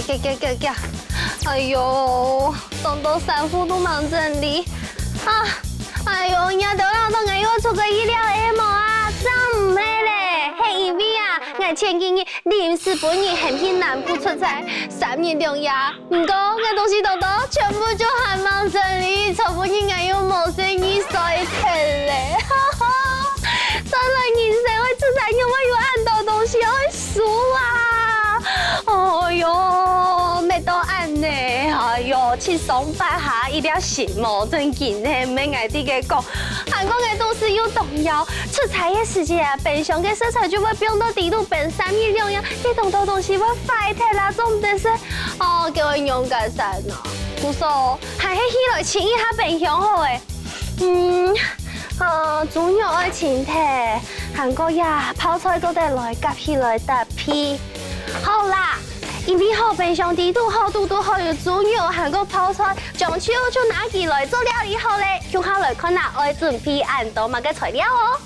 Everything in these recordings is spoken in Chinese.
夹，哎呦，东都3副都忙整理啊！哎呦，人家流浪动物又出个意料的毛啊，真唔美嘞！嘿，因为啊，我前几日临时本人很去南部出差，3日2夜，唔过我东西多全部就还忙整理，除非人家有冇生意衰退嘞，哈哈！当然人生会出差，因为有很多东西会输啊！哎呦，没到按呢，哎呦，去上班下一定要行冇正经呢，唔免挨啲嘅讲。韩国嘅都市又重要，出差嘅时间啊，平常嘅色彩就会变到地度变3日2夜，啲东多东西会快退啦，总唔得是哦，叫我勇敢晒呐。不错，还係起來清一下平常好诶。豬肉愛前提，韓國呀泡菜都得來夾起來搭皮。好啦，因為好平常地度好肚好有豬肉，韓國泡菜中秋就拿起來做料理好咧，用下來看下愛準備按多嘛嘅材料哦。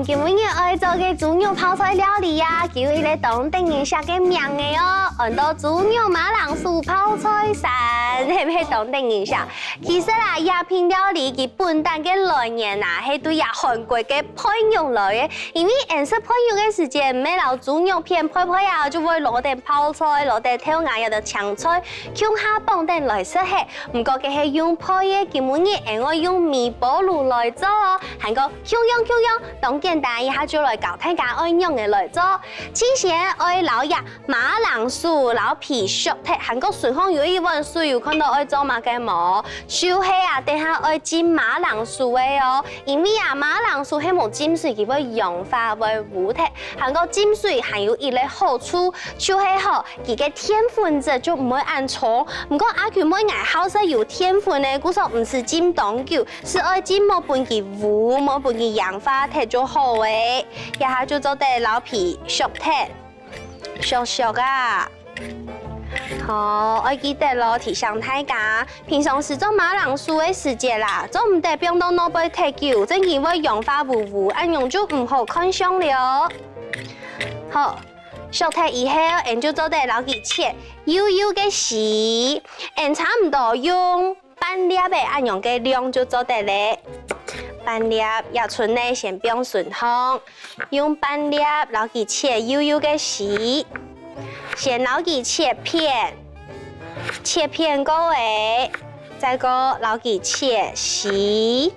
今日愛做嘅豬肉泡菜料理呀，叫伊咧當定然下嘅名嘅哦，按到豬肉馬鈴薯泡菜飯，係唔係當定然下？其實啊，鴉片料理佢本單嘅來源啊，係對呀韓國嘅配用來嘅，因為顏色配用嘅時間，咩留豬肉片配啊，就會攞啲泡菜，攞啲跳芽有啲青菜，向下綁定來適合。唔過嘅係用配嘅，今日我用微波爐來做哦，係個香當簡單一下就來教大家愛用嘅來做。之前愛撈呀馬鈴薯撈皮削剔，韓國順豐有一碗水有看到愛做乜嘅冇？就是啊，等下愛煎馬鈴薯嘅哦，因為啊馬鈴薯係冇浸水，佢會氧化會糊剔。韓國浸水還有一個好處，就是好佢嘅澱粉質就唔會按重。唔過阿佢每ngày好食有澱粉嘅，故說唔是浸當久，是愛浸冇半佢糊，冇半佢氧化剔就好誒。一下就做啲老皮削剔，削啊！好，我記得咯，提醒大家，平常時做馬鈴薯嘅時節啦，做唔得冰到攞杯太久，真係會氧化糊糊，按用就唔好看上了。好，削剔以後，然就做啲老幾切，幼嘅絲，然差唔多用半粒嘅按用嘅量就做得咧。半粒藥村呢先不用順湯，用半粒老幾切幼嘅絲，先老幾切片，切片過後，再個老幾切絲。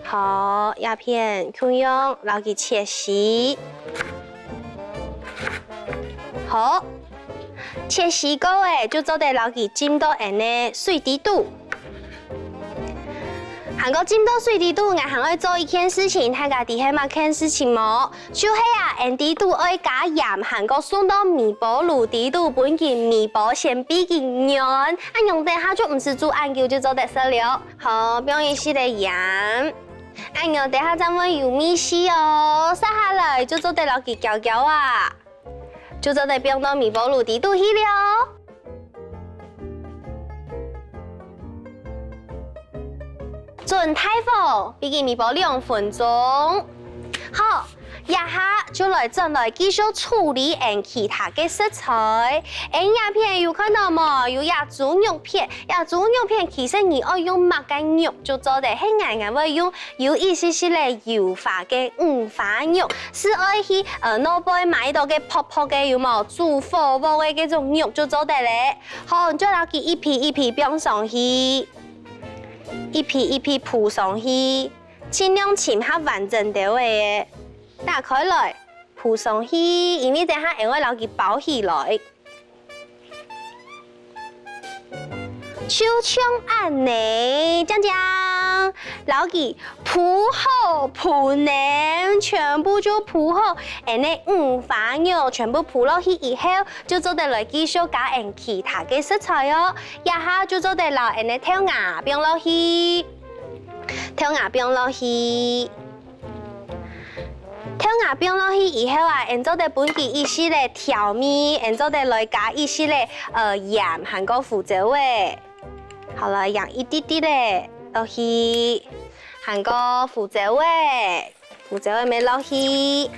好，鴉片用老幾切絲。好，切絲過後就做得老幾浸到人呢水底肚。韓國浸到水底肚，我還會做一件事情，大家知係乜件事情冇？就是啊，人底肚愛加鹽，韓國送到微波爐底肚，本件微波先比佢軟，按用等下就唔是煮按叫就做得食了。好，不用一絲的鹽，按用等下再會有米絲哦，撒下來就做得了佢膠膠啊，就做得變到微波爐底肚去了。準大火，俾佢微波2分鐘。好，一下就來進來繼續處理其他嘅食材。鴉片有看到冇？有豬肉片，豬肉片其實你要用乜嘅肉就做得，係硬會用有一些些咧油化嘅五花肉，是愛去攞杯買到嘅泡泡嘅有冇煮火鍋嘅嗰種肉就做得咧。好，就攞佢一片一片放上去。一片一片鋪上去，盡量切下完整啲嘅，打開來鋪上去，因為等下我攞佢包起來。就像按呢，將攞佢鋪好鋪呢，全部就鋪好，呢五花肉全部鋪落去以後，就做得來繼續加其他嘅食材哦。一下就做得落呢跳芽放落去，跳芽放落去。啊冰落去以后啊，然做得本地一些的调味，然做得来加一些的盐和个胡椒味。好了，养一滴滴的落去，和个胡椒味，胡椒味没落去。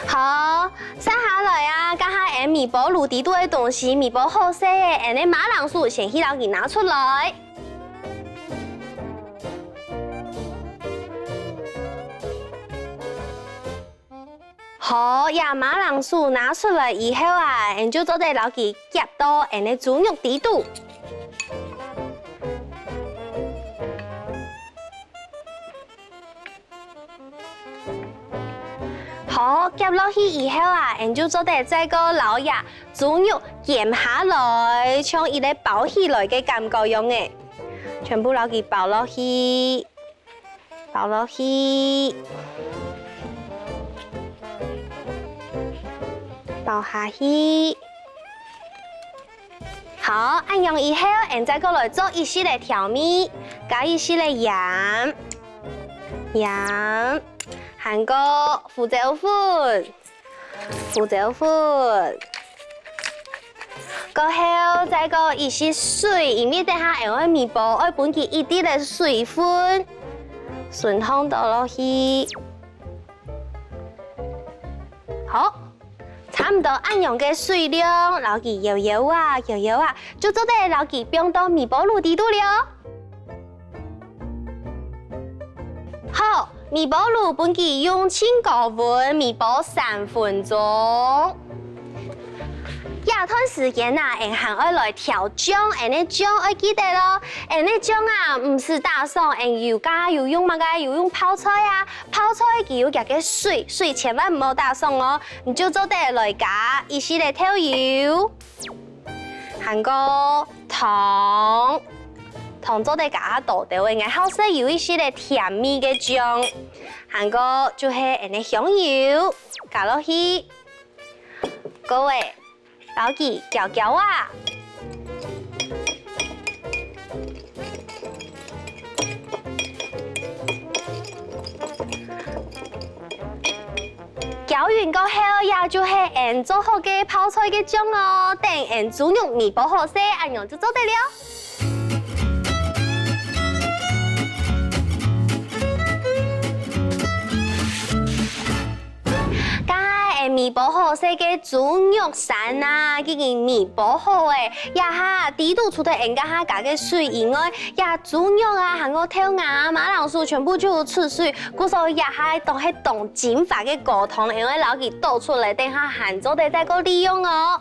好，接下来啊，家下按米包炉底多的东西，米包好些的，按你马铃薯先去给拿出来。好，呀马铃薯拿出来以后啊，你就做得老给夹到按你猪肉底度。好，夹落去以后啊，你就做得再个老呀猪肉腌下来，像一个包起来嘅感觉样嘅，全部老给包落去，包落去，包下去。好，按样以后，你再过来做一些的调味，加一些的盐，含个胡椒粉，过后再个一些水，因为等下用个面包要本起一滴的水分，顺汤倒落去。好，差唔多按样嘅水量，捞起摇摇啊，就做得捞起放到面包炉底度了。好。面包炉本期用轻高温面包3分钟。亚段时间啊，俺还要来调酱，俺的酱要记得咯。俺的酱啊，唔是打上，俺油加油用乜嘅？油用泡菜啊，泡菜佢要加嘅水千万唔好打上哦。你就做得来加一些的调油，含个糖。糖做得加多啲，我哋好食有一些嘅甜味嘅醬，還個就係人哋香油加落去，各位老記攪啊！攪完過後，也就係人做好嘅泡菜嘅醬哦，等人豬肉面包好食，咁樣就做得了。面包好食嘅豬肉散啊，已經面包好誒，也下底度除咗人家下加嘅水以外，也豬肉啊，還有跳芽、馬鈴薯全部就出水，故所也下都係當蒸發嘅高湯，因為撈佢倒出嚟，等下鹹咗哋再個利用哦。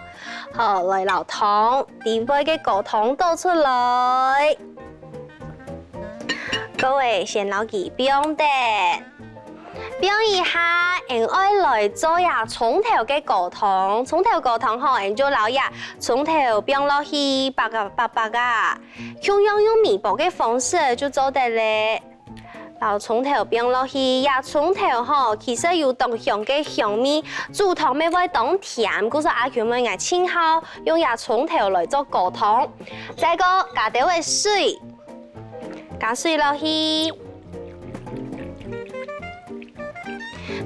好，來撈湯，點杯嘅高湯倒出來，各位先撈佢冰的。冰一下，人愛來做呀蔥頭嘅高湯，蔥頭高湯吼，人就撈呀蔥頭冰落去白啊，用麵包嘅方式就做得咧。撈蔥頭冰落去呀，蔥頭吼，其實有當香嘅香味，煮湯咪會當甜，故說阿強們愛清好，用呀蔥頭來做高湯，再個加啲嘅水，加水落去。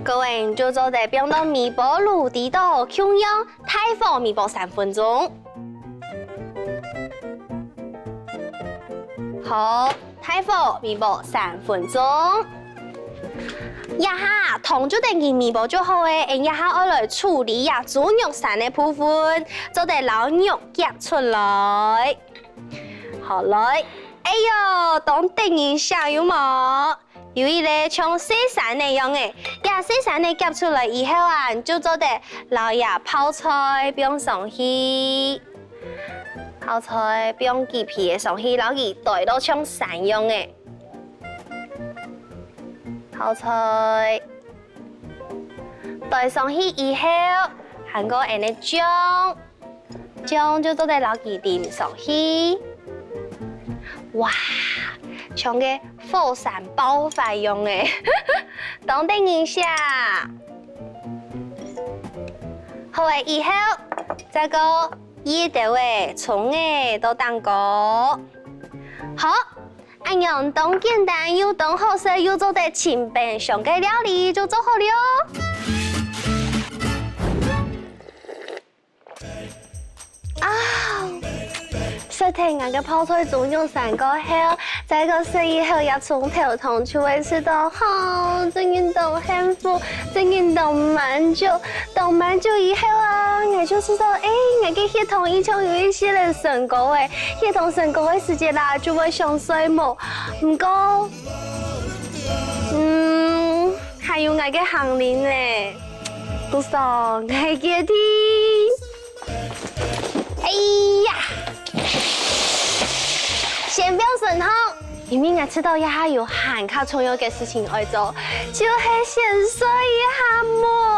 各位就做得冰到面包炉底度，控用大火面包3分鐘。好，大火面包3分鐘。一下糖就等於面包就好誒，一下我來處理呀豬肉散嘅部分，做得老肉夾出來。好來，哎呦，當定一下有冇？有一個像西餐那樣嘅，呀西餐你夾出來以後啊，就做得老呀泡菜放上去，泡菜放幾片上去，老佢袋到像散樣嘅，泡菜袋上去以後，還個人嘅醬就做得老佢點上去，哇！像個火山爆發樣嘅，等等一下，好誒，以後再個熱到誒蔥誒都當個，好，按樣當簡單又當好食又做得清便上嘅料理就做好了。要听我嘅泡菜中药3個後，再個食以後也從頭痛，就會吃到好，整件都幸福，整件都滿足，到滿足以後啊，我就知道，我嘅血糖已經有一些嘅升高誒，血糖升高嘅時間啦，就會上水冇，唔過，還有我嘅行李呢，不爽，我嘅天。哎呀，先不要神痛，因為我知道一下有很靠重要嘅事情要做，就係先睡一下麼。